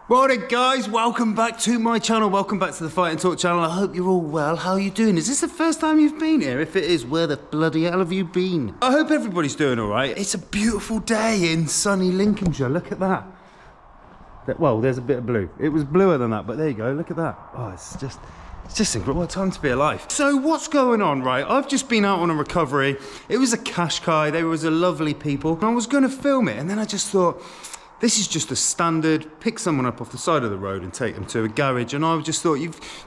Morning guys, welcome back to my channel, welcome back to the Fight and Talk channel. I hope you're all well. How are you doing? Is this the first time you've been here? If it is, where the bloody hell have you been? I hope everybody's doing all right. It's a beautiful day in sunny Lincolnshire, look at that. Well, there's a bit of blue. It was bluer than that, but there you go, look at that. Oh, it's just incredible. What a time to be alive. So what's going on, right? I've just been out on a recovery. It was a Qashqai, there was a lovely people. I was gonna film it, and then I just thought, this is just a standard, pick someone up off the side of the road and take them to a garage. And I just thought,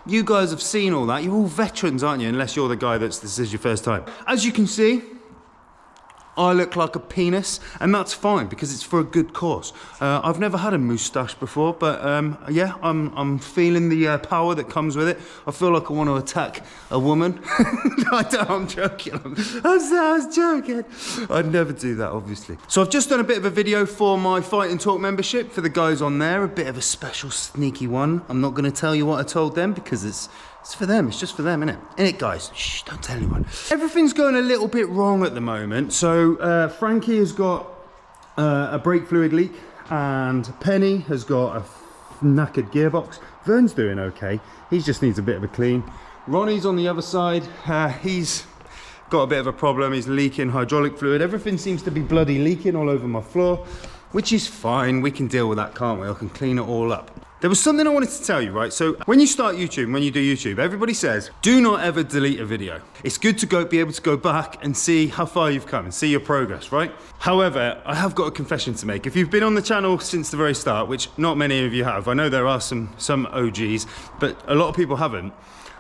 you guys have seen all that. You're all veterans, aren't you? Unless you're the guy this is your first time. As you can see, I look like a penis, and that's fine because it's for a good cause. I've never had a moustache before, but yeah, I'm feeling the power that comes with it. I feel like I want to attack a woman. I'm joking. I was joking. I'd never do that, obviously. So I've just done a bit of a video for my Fight and Talk membership for the guys on there. A bit of a special, sneaky one. I'm not going to tell you what I told them because it's for them, it's just for them, innit? Innit, guys? Shh, don't tell anyone. Everything's going a little bit wrong at the moment. So Frankie has got a brake fluid leak, and Penny has got a knackered gearbox. Vern's doing okay. He just needs a bit of a clean. Ronnie's on the other side. He's got a bit of a problem. He's leaking hydraulic fluid. Everything seems to be bloody leaking all over my floor, which is fine. We can deal with that, can't we? I can clean it all up. There was something I wanted to tell you, right? So when you start YouTube, when you do YouTube, everybody says, do not ever delete a video. It's good to be able to go back and see how far you've come and see your progress, right? However, I have got a confession to make. If you've been on the channel since the very start, which not many of you have, I know there are some OGs, but a lot of people haven't.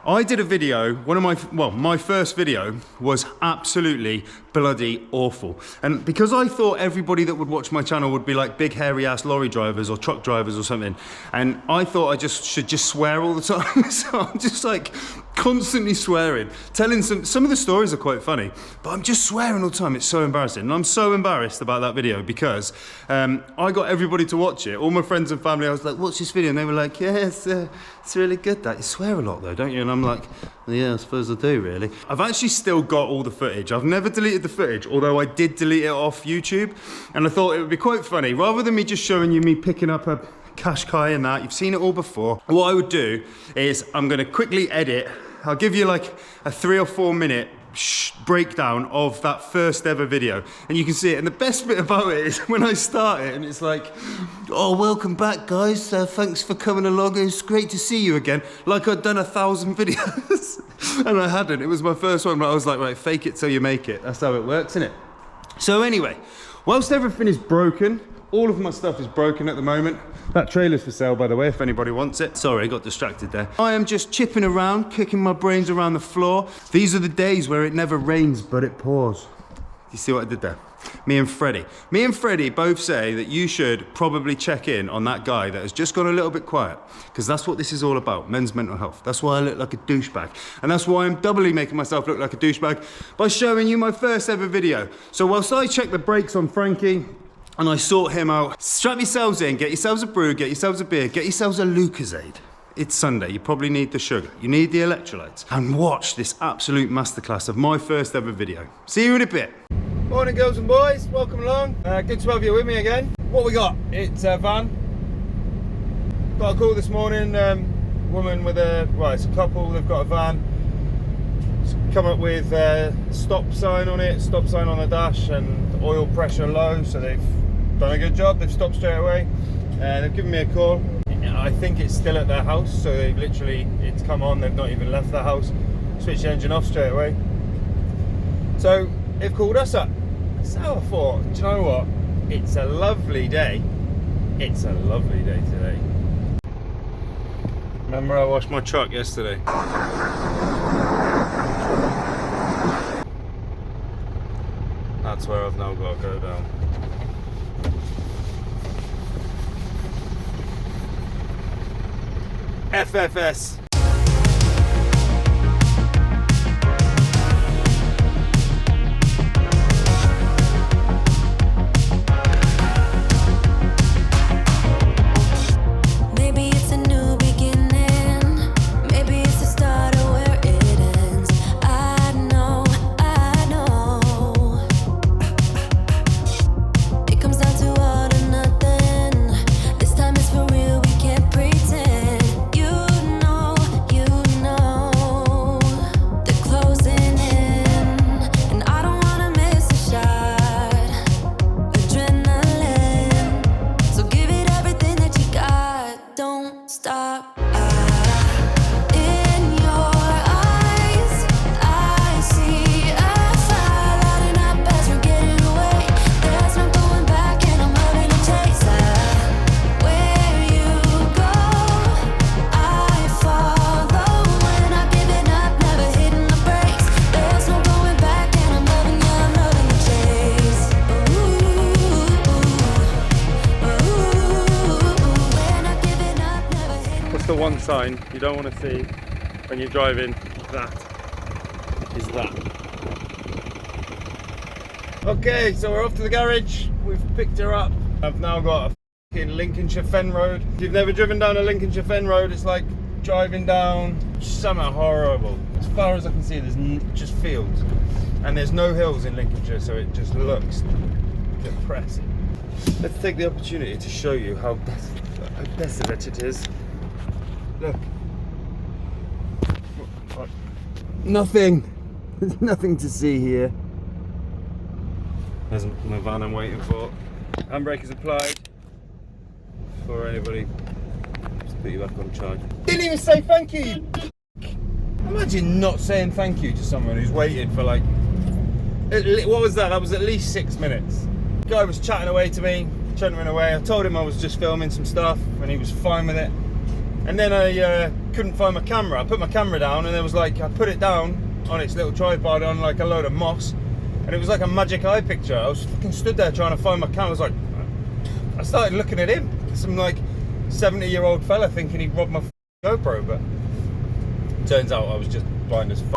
I did a video, my first video was absolutely bloody awful. And because I thought everybody that would watch my channel would be like big hairy ass lorry drivers or truck drivers or something, and I thought I should just swear all the time. So I'm just like constantly swearing, telling some of the stories are quite funny, but I'm just swearing all the time. It's so embarrassing. And I'm so embarrassed about that video because I got everybody to watch it. All my friends and family, I was like, watch this video. And they were like, yeah, it's really good that. You swear a lot though, don't you? And I'm like, yeah, I suppose I do really. I've actually still got all the footage. I've never deleted the footage, although I did delete it off YouTube. And I thought it would be quite funny, rather than me just showing you me picking up a Qashqai and that, you've seen it all before. What I would do is I'm gonna quickly edit. I'll give you like a 3 or 4 minute breakdown of that first ever video, and you can see it. And the best bit about it is when I start it and it's like, oh, welcome back guys, thanks for coming along, it's great to see you again, like I'd done 1,000 videos. And I hadn't. It was my first one, but I was like, right, fake it till you make it. That's how it works, isn't it? So anyway, whilst everything is broken, all of my stuff is broken at the moment. That trailer's for sale, by the way, if anybody wants it. Sorry, I got distracted there. I am just chipping around, kicking my brains around the floor. These are the days where it never rains, but it pours. You see what I did there? Me and Freddie both say that you should probably check in on that guy that has just gone a little bit quiet, because that's what this is all about, men's mental health. That's why I look like a douchebag. And that's why I'm doubly making myself look like a douchebag by showing you my first ever video. So whilst I check the brakes on Frankie, and I sort him out, strap yourselves in, get yourselves a brew, get yourselves a beer, get yourselves a Lucozade. It's Sunday, you probably need the sugar, you need the electrolytes, and watch this absolute masterclass of my first ever video. See you in a bit. Morning girls and boys, welcome along. Good to have you with me again. What we got? It's a van. Got a call this morning, woman with it's a couple, they've got a van. It's come up with a stop sign on it, stop sign on the dash, and oil pressure low, so they've done a good job. They've stopped straight away. They've given me a call. I think it's still at their house, so they've literally, it's come on, they've not even left their house. Switched the engine off straight away. So they've called us up. So I thought, do you know what? It's a lovely day. It's a lovely day today. Remember I washed my truck yesterday? That's where I've now got to go down. FFS. It comes down to all or nothing. This time it's for real, we can't stop. In your eyes, I see a fire lighting up as we're getting away. There's no going back, and I'm loving the taste of where you go. I follow when I'm giving up, never hitting the brakes. There's no going back, and I'm loving the chase. When I'm giving up, never hitting. What's the one sign you don't want to see when you're driving? That is that. Okay, so we're off to the garage. We've picked her up. I've now got a fucking Lincolnshire Fen Road. If you've never driven down a Lincolnshire Fen Road, it's like driving down something horrible. As far as I can see, there's just fields. And there's no hills in Lincolnshire, so it just looks depressing. Let's take the opportunity to show you how desolate it is. Look. Nothing. There's nothing to see here. There's my van I'm waiting for. Handbrake is applied. For anybody, just put you back on charge. Didn't even say thank you. Imagine not saying thank you to someone who's waited for like, what was that? That was at least 6 minutes. The guy was chatting away to me, chuntering away. I told him I was just filming some stuff and he was fine with it. And then I couldn't find my camera. I put my camera down and it was like, I put it down on its little tripod on like a load of moss. And it was like a magic eye picture. I was fucking stood there trying to find my camera. I was like, I started looking at him. Some like 70-year-old fella thinking he'd robbed my GoPro, but turns out I was just blind as f***.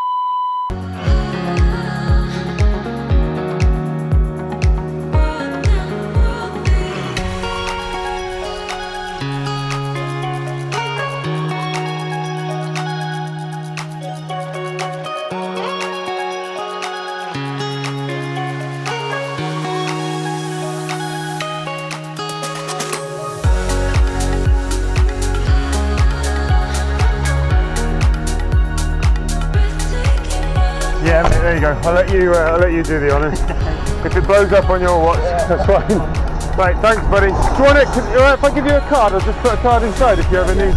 Yeah, mate, there you go. I'll let you do the honours. If it blows up on your watch, that's fine. Right, thanks, buddy. Do you want it? If I give you a card, I'll just put a card inside if you ever need.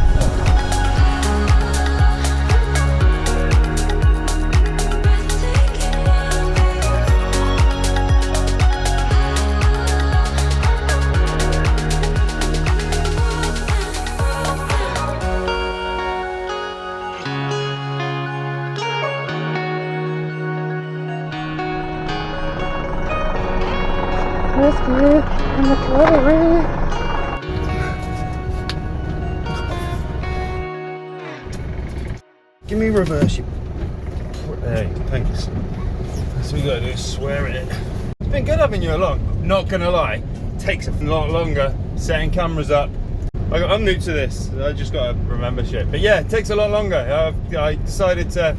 In the gallery. Give me reverse, you. Hey, thanks. That's what you gotta do, is swear at it. It's been good having you along. Not gonna lie, takes a lot longer setting cameras up. I'm new to this, I just gotta remember shit. But yeah, it takes a lot longer. I decided to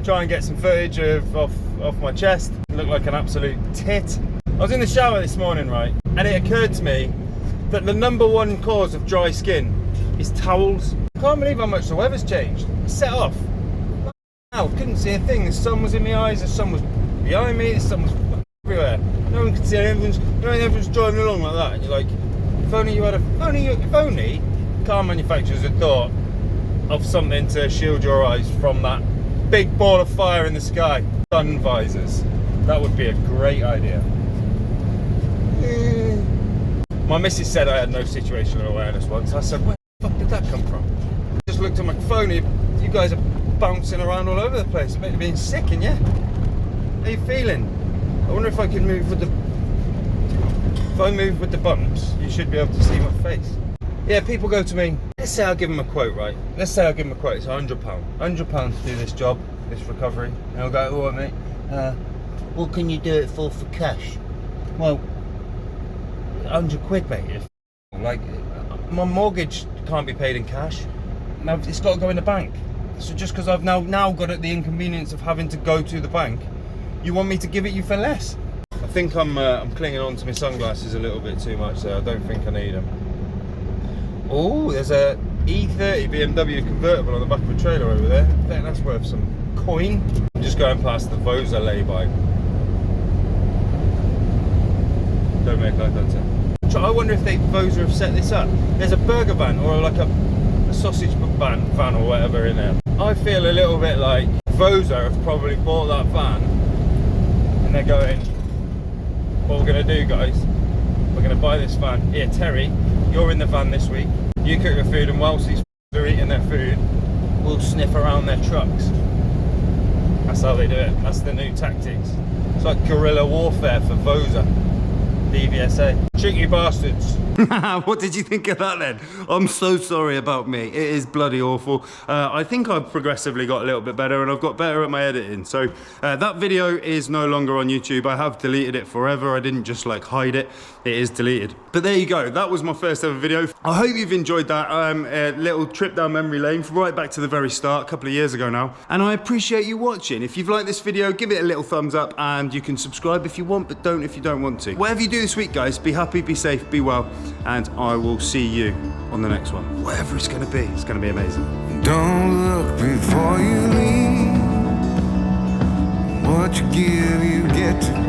try and get some footage off my chest. Look like an absolute tit. I was in the shower this morning, right, and it occurred to me that the #1 cause of dry skin is towels. I can't believe how much the weather's changed. I set off. Now, couldn't see a thing. The sun was in my eyes, the sun was behind me, the sun was everywhere. No one could see anything. Everyone's driving along like that, and you're like, if only car manufacturers had thought of something to shield your eyes from that big ball of fire in the sky. Sun visors. That would be a great idea. My missus said I had no situational awareness once. I said, where the fuck did that come from? I just looked at my phone. You guys are bouncing around all over the place. I bet you're being sick, and yeah. How are you feeling? I wonder if I can move with the... If I move with the bumps, you should be able to see my face. Yeah, people go to me, let's say I'll give them a quote, right? Let's say I'll give them a quote, it's £100. £100 to do this job, this recovery. And I'll go, oh mate, what can you do it for cash? Well, 100 quid, mate. Like, my mortgage can't be paid in cash. Now it's got to go in the bank. So just because I've now got the inconvenience of having to go to the bank, you want me to give it you for less? I think I'm clinging on to my sunglasses a little bit too much, so I don't think I need them. Oh, there's a E30 BMW convertible on the back of a trailer over there. I bet that's worth some coin. I'm just going past the Vosa lay-by. Don't make eye contact. I wonder if Vosa have set this up. There's a burger van or like a a sausage van or whatever in there. I feel a little bit like Vosa have probably bought that van and they're going, what we're going to do, guys, we're going to buy this van. Here, Terry, you're in the van this week. You cook the food, and whilst these are eating their food, we'll sniff around their trucks. That's how they do it. That's the new tactics. It's like guerrilla warfare for Vosa, DVSA. Cheeky bastards. What did you think of that then? I'm so sorry about me. It is bloody awful. I think I've progressively got a little bit better, and I've got better at my editing. So that video is no longer on YouTube. I have deleted it forever. I didn't just like hide it. It is deleted. But there you go. That was my first ever video. I hope you've enjoyed that a little trip down memory lane from right back to the very start, a couple of years ago now. And I appreciate you watching. If you've liked this video, give it a little thumbs up, and you can subscribe if you want, but don't if you don't want to. Whatever you do this week, guys, be happy, be safe, be well, and I will see you on the next one. Whatever it's going to be, it's going to be amazing. Don't look before you leave. What you give, you get to